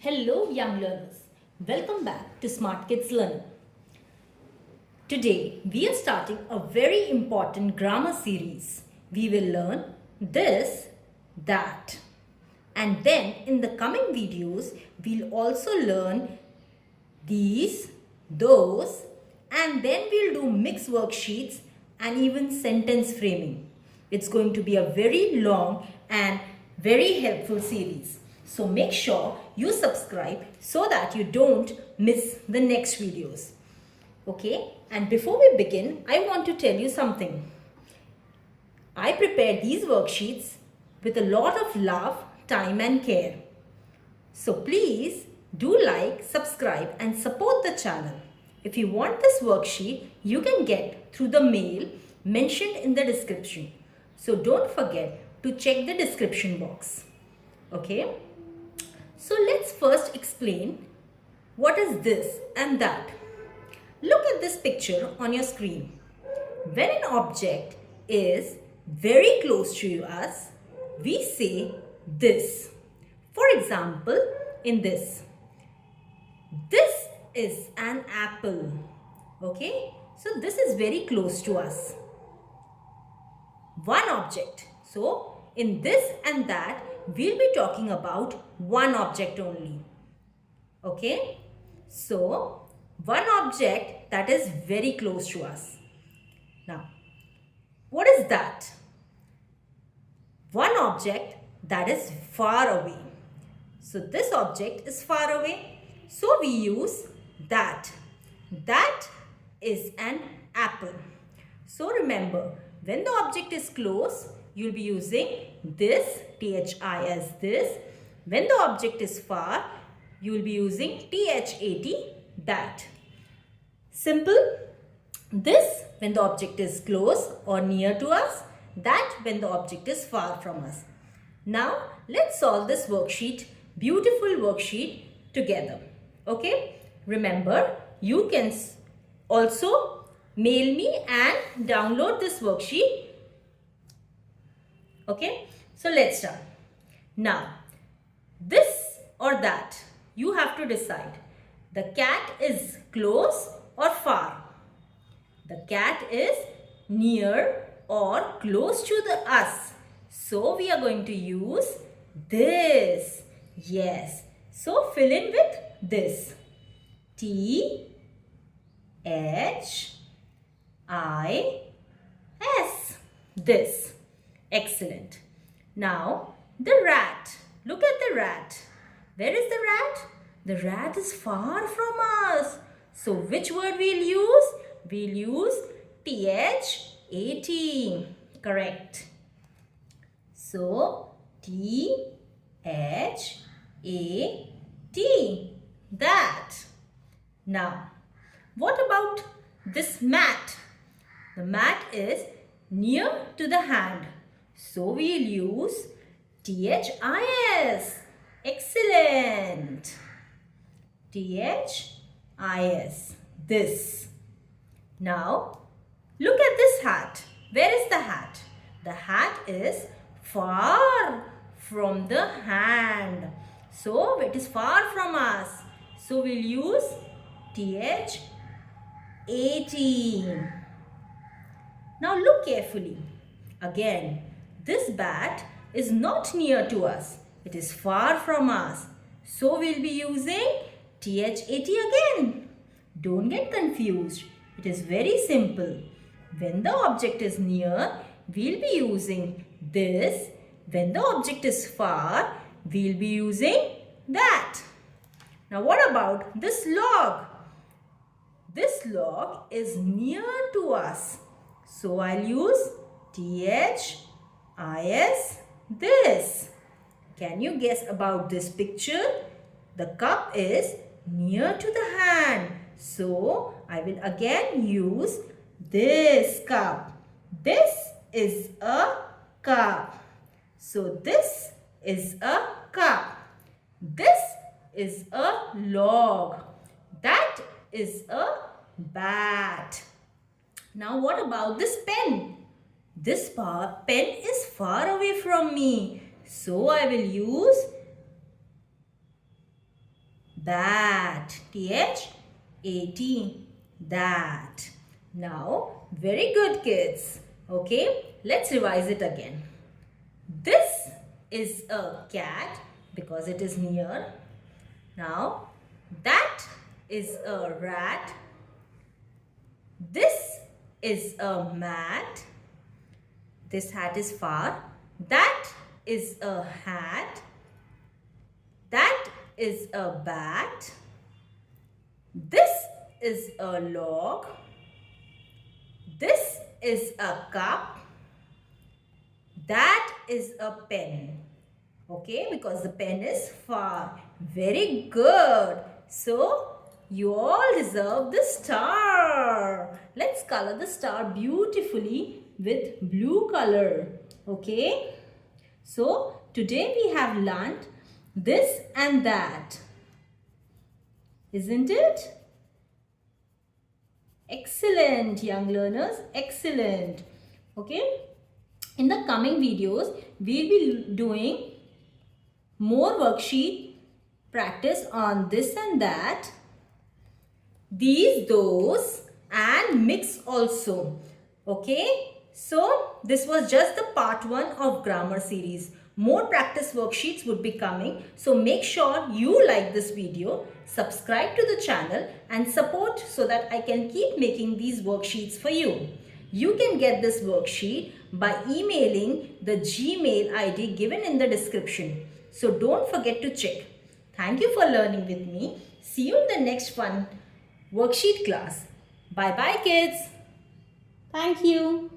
Hello young learners, welcome back to Smart Kids Learning. Today we are starting a very important grammar series. We will learn this, that, and then in the coming videos we'll also learn these, those, and then we'll do mixed worksheets and even sentence framing. It's going to be a very long and very helpful series. So make sure you subscribe so that you don't miss the next videos. Okay, and before we begin, I want to tell you something. I prepared these worksheets with a lot of love, time and care. So please do like, subscribe and support the channel. If you want this worksheet, you can get through the mail mentioned in the description. So don't forget to check the description box. Okay? So let's first explain what is this and that. Look at this picture on your screen. When an object is very close to us, we say this. For example, in this is an apple. Okay, so this is very close to us. One object. So in this and that, we'll be talking about one object only. Okay, so one object that is very close to us. Now, what is that? One object that is far away. So this object is far away. So we use that. That is an apple. So remember, when the object is close, you'll be using this, THI as this. When the object is far, you will be using THAT, that. Simple. This when the object is close or near to us. That when the object is far from us. Now, let's solve this worksheet, beautiful worksheet together. Okay? Remember, you can also mail me and download this worksheet. Okay? So, let's start. Now, this or that, you have to decide. The cat is close or far. The cat is near or close to us. So, we are going to use this. Yes. So, fill in with this. THIS. This. Excellent. Now, the rat. Look at the rat. Where is the rat? The rat is far from us. So, which word we'll use? We'll use THAT. Correct. So, THAT. That. Now, what about this mat? The mat is near to the hand. So, we'll use THIS. Excellent. THIS. This. Now, look at this hat. Where is the hat? The hat is far from the hand. So, it is far from us. So, we'll use THAT. Now, look carefully. Again, this bat is not near to us. It is far from us. So, we'll be using THAT again. Don't get confused. It is very simple. When the object is near, we'll be using this. When the object is far, we'll be using that. Now, what about this log? This log is near to us. So, I'll use THIS. This. Can you guess about this picture? The cup is near to the hand. So, I will again use this cup. This is a cup. So, this is a cup. This is a log. That is a bat. Now, what about this pen? This pen is far away from me. So, I will use That. T-H-A-T. That. Now, very good kids. Okay, let's revise it again. This is a cat because it is near. Now, that is a rat. This is a mat. This hat is far. That is a hat. That is a bat. This is a log. This is a cup. That is a pen. Okay, because the pen is far. Very good. So, you all deserve the star. Let's color the star beautifully with blue color. Okay. So, today we have learnt this and that. Isn't it? Excellent, young learners. Excellent. Okay. In the coming videos, we'll be doing more worksheet practice on this and that, these, those, and mix also. Okay. So, this was just the part 1 of grammar series. More practice worksheets would be coming. So, make sure you like this video, subscribe to the channel and support so that I can keep making these worksheets for you. You can get this worksheet by emailing the Gmail ID given in the description. So, don't forget to check. Thank you for learning with me. See you in the next fun worksheet class. Bye-bye, kids. Thank you.